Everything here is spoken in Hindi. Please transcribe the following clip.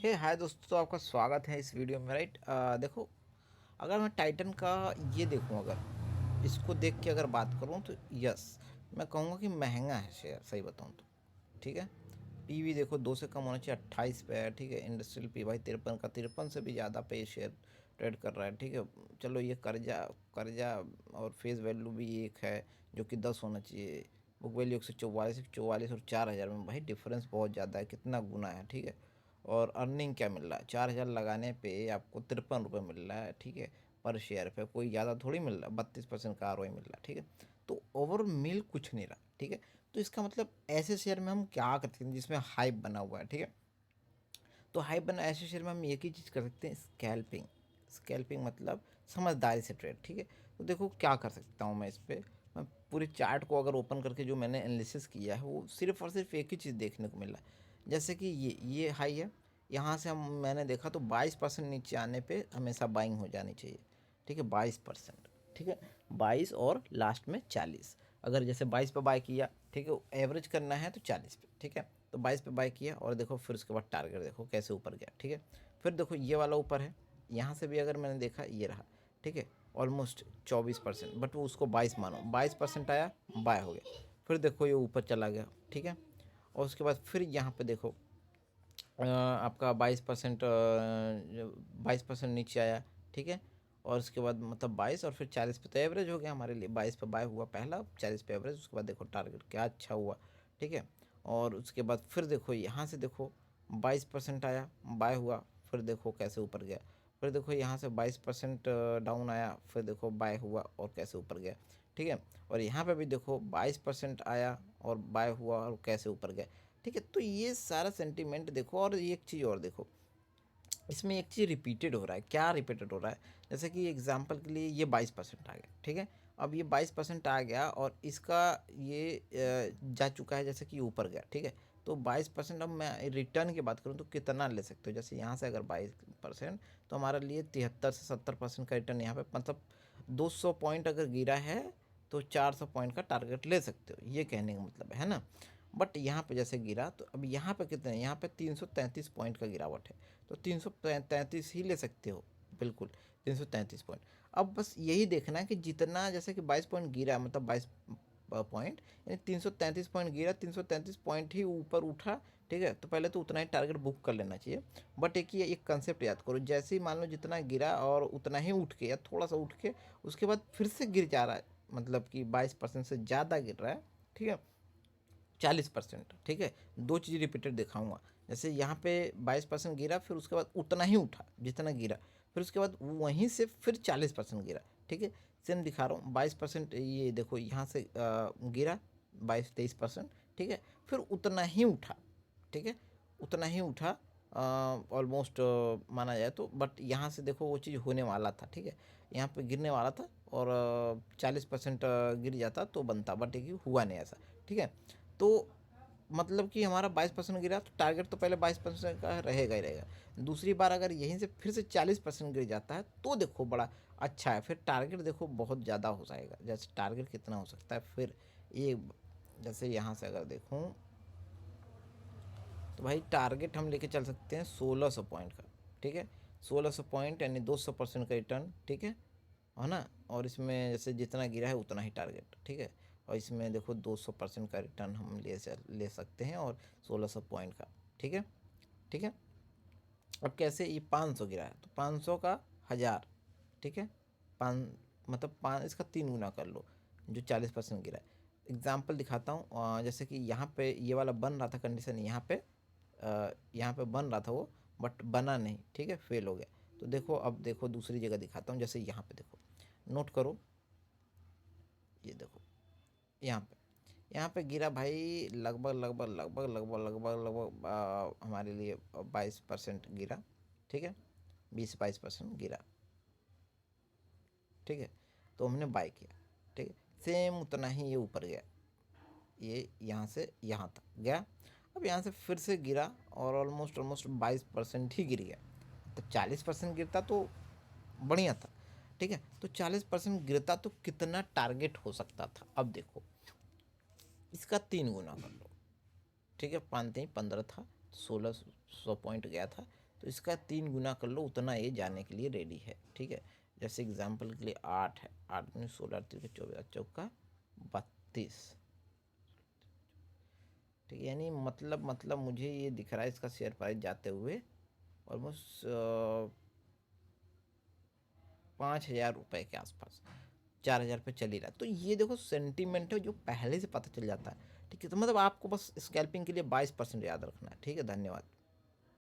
हाय दोस्तों, तो आपका स्वागत है इस वीडियो में। राइट, देखो, अगर मैं टाइटन का ये देखूं, अगर इसको देख के अगर बात करूं तो यस, मैं कहूँगा कि महंगा है शेयर, सही बताऊं तो। ठीक है, पीवी देखो 2 से कम होना चाहिए, 28 पे है। ठीक है, इंडस्ट्रियल पी भाई 53 का, 53 से भी ज़्यादा पे शेयर ट्रेड कर रहा है। ठीक है, चलो ये कर्जा कर्जा और फेस वैल्यू भी एक है जो कि 10 होना चाहिए। बुक वैल्यू 144 और 4,000 में भाई डिफरेंस बहुत ज़्यादा है, कितना गुना है। ठीक है, और अर्निंग क्या मिल रहा है, 4,000 लगाने पे आपको 53 रुपये मिल रहा है। ठीक है, पर शेयर पे कोई ज़्यादा थोड़ी मिल रहा है, 32% का आरओआई मिल रहा है। ठीक है, तो ओवर मिल कुछ नहीं रहा। ठीक है, तो इसका मतलब ऐसे शेयर में हम क्या कर सकते हैं जिसमें हाइप बना हुआ है। ठीक है, तो हाइप बना ऐसे शेयर में हम एक ही चीज़ कर सकते हैं, स्कैल्पिंग। स्कैल्पिंग मतलब समझदारी से ट्रेड। ठीक है, तो देखो क्या कर सकता हूँ मैं इस पर। मैं पूरे चार्ट को अगर ओपन करके जो मैंने एनालिसिस किया है वो सिर्फ और सिर्फ एक ही चीज़ देखने को मिला है। जैसे कि ये हाई है, यहाँ से हम मैंने देखा तो 22% नीचे आने पे हमेशा बाइंग हो जानी चाहिए। ठीक है, 22%। ठीक है, 22 और लास्ट में 40। अगर जैसे 22 पे बाय किया, ठीक है, एवरेज करना है तो 40 पे। ठीक है, तो 22 पे बाय किया और देखो फिर उसके बाद टारगेट देखो कैसे ऊपर गया। ठीक है, फिर देखो ये वाला ऊपर है, यहाँ से भी अगर मैंने देखा ये रहा। ठीक है, ऑलमोस्ट 24%, बट वो उसको 22 मानो, 22% आया, बाय हो गया। फिर देखो ये ऊपर चला गया। ठीक है, और उसके बाद फिर यहाँ पे देखो आपका 22% नीचे आया। ठीक है, और उसके बाद मतलब 22 और फिर 40 पे, तो एवरेज हो गया हमारे लिए। 22 पे बाय हुआ पहला, 40 पे एवरेज, उसके बाद देखो टारगेट क्या अच्छा हुआ। ठीक है, और उसके बाद फिर देखो यहाँ से देखो 22% आया, बाय हुआ, फिर देखो कैसे ऊपर गया। फिर देखो यहाँ से 22% डाउन आया, फिर देखो बाय हुआ और कैसे ऊपर गया। ठीक है, और यहाँ पे भी देखो 22% आया और बाय हुआ और कैसे ऊपर गया। ठीक है, तो ये सारा सेंटीमेंट देखो, और एक चीज़ और देखो, इसमें एक चीज़ रिपीटेड हो रहा है। क्या रिपीटेड हो रहा है, जैसे कि एग्जांपल के लिए ये 22% आ गया। ठीक है, अब ये 22% आ गया और इसका ये जा चुका है, जैसे कि ऊपर गया। ठीक है, तो 22%, अब मैं रिटर्न की बात करूँ तो कितना ले सकते हो, जैसे यहाँ से अगर 22%, तो हमारे लिए 73 से 70% का रिटर्न यहाँ पे, मतलब 200 पॉइंट अगर गिरा है तो 400 पॉइंट का टारगेट ले सकते हो, ये कहने का मतलब है ना। बट यहाँ पे जैसे गिरा तो अब यहाँ पे कितने, यहाँ पे 333 पॉइंट का गिरावट है, तो 333 ही ले सकते हो, बिल्कुल 333 पॉइंट। अब बस यही देखना है कि जितना, जैसे कि 22 पॉइंट गिरा, मतलब 22 पॉइंट, यानी 333 पॉइंट गिरा, 333 पॉइंट ही ऊपर उठा। ठीक है, तो पहले तो उतना ही टारगेट बुक कर लेना चाहिए। बट एक कंसेप्ट याद करो, जैसे ही मान लो जितना गिरा और उतना ही उठ के या थोड़ा सा उठ के उसके बाद फिर से गिर जा रहा है, मतलब कि 22% से ज़्यादा गिर रहा है। ठीक है, 40%। ठीक है, दो चीज़ रिपीटेड दिखाऊंगा, जैसे यहाँ पे 22% गिरा, फिर उसके बाद उतना ही उठा जितना गिरा, फिर उसके बाद वहीं से फिर 40% गिरा। ठीक है, सेम दिखा रहा हूँ, 22%, ये देखो यहाँ से गिरा 22-23%। ठीक है, फिर उतना ही उठा। ठीक है, उतना ही उठा ऑलमोस्ट, माना जाए तो। बट यहाँ से देखो वो चीज़ होने वाला था। ठीक है, यहाँ पे गिरने वाला था और 40% गिर जाता तो बनता, बट ये हुआ नहीं ऐसा। ठीक है, तो मतलब कि हमारा 22% गिरा, तो टारगेट तो पहले 22% का रहेगा ही रहेगा। दूसरी बार अगर यहीं से फिर से 40% गिर जाता है तो देखो बड़ा अच्छा है, फिर टारगेट देखो बहुत ज़्यादा हो जाएगा। जैसे टारगेट कितना हो सकता है फिर, ये जैसे यहाँ से अगर देखूँ तो भाई टारगेट हम लेके चल सकते हैं 1600 पॉइंट का। ठीक है, 1600 पॉइंट यानी 200% का रिटर्न। ठीक है ना, और इसमें जैसे जितना गिरा है उतना ही टारगेट। ठीक है, और इसमें देखो 200% का रिटर्न हम ले सकते हैं, और 1600 पॉइंट का। ठीक है, ठीक है, अब कैसे, ये 500 गिरा है तो 500 का 1000। ठीक है, पाँच, मतलब पाँच, इसका 3 गुना कर लो, जो 40% गिरा है। एग्जाम्पल दिखाता हूँ, जैसे कि यहाँ पे ये वाला बन रहा था कंडीशन, यहाँ पे बन रहा था वो, बट बना नहीं। ठीक है, फेल हो गया। तो देखो, अब देखो दूसरी जगह दिखाता हूँ, जैसे यहाँ पे देखो, नोट करो, ये देखो यहाँ पे गिरा भाई, लगभग लगभग लगभग लगभग लगभग लगभग हमारे लिए 22% गिरा। ठीक है, 20-22% गिरा। ठीक है, तो हमने बाय किया। ठीक है, सेम उतना ही ये ऊपर गया, ये यहाँ से यहाँ तक गया। अब यहाँ से फिर से गिरा और ऑलमोस्ट ऑलमोस्ट 22% ही गिर गया। तो 40% गिरता तो बढ़िया था। ठीक है, तो 40% गिरता तो कितना टारगेट हो सकता था, अब देखो इसका 3 गुना कर लो। ठीक है, 5 नहीं 15 था, 1600 पॉइंट गया था, तो इसका 3 गुना कर लो, उतना ये जाने के लिए रेडी है। ठीक है, जैसे एग्जाम्पल के लिए 8 है, 8 में 16 3 24 चौका 32। ठीक है, यानी मतलब मुझे ये दिख रहा है इसका शेयर प्राइस जाते हुए ऑलमोस्ट 5,000 रुपये के आसपास, 4,000 पे चल ही रहा है। तो ये देखो सेंटीमेंट है जो पहले से पता चल जाता है। ठीक है, तो मतलब आपको बस स्कैल्पिंग के लिए 22% याद रखना है। ठीक है, धन्यवाद।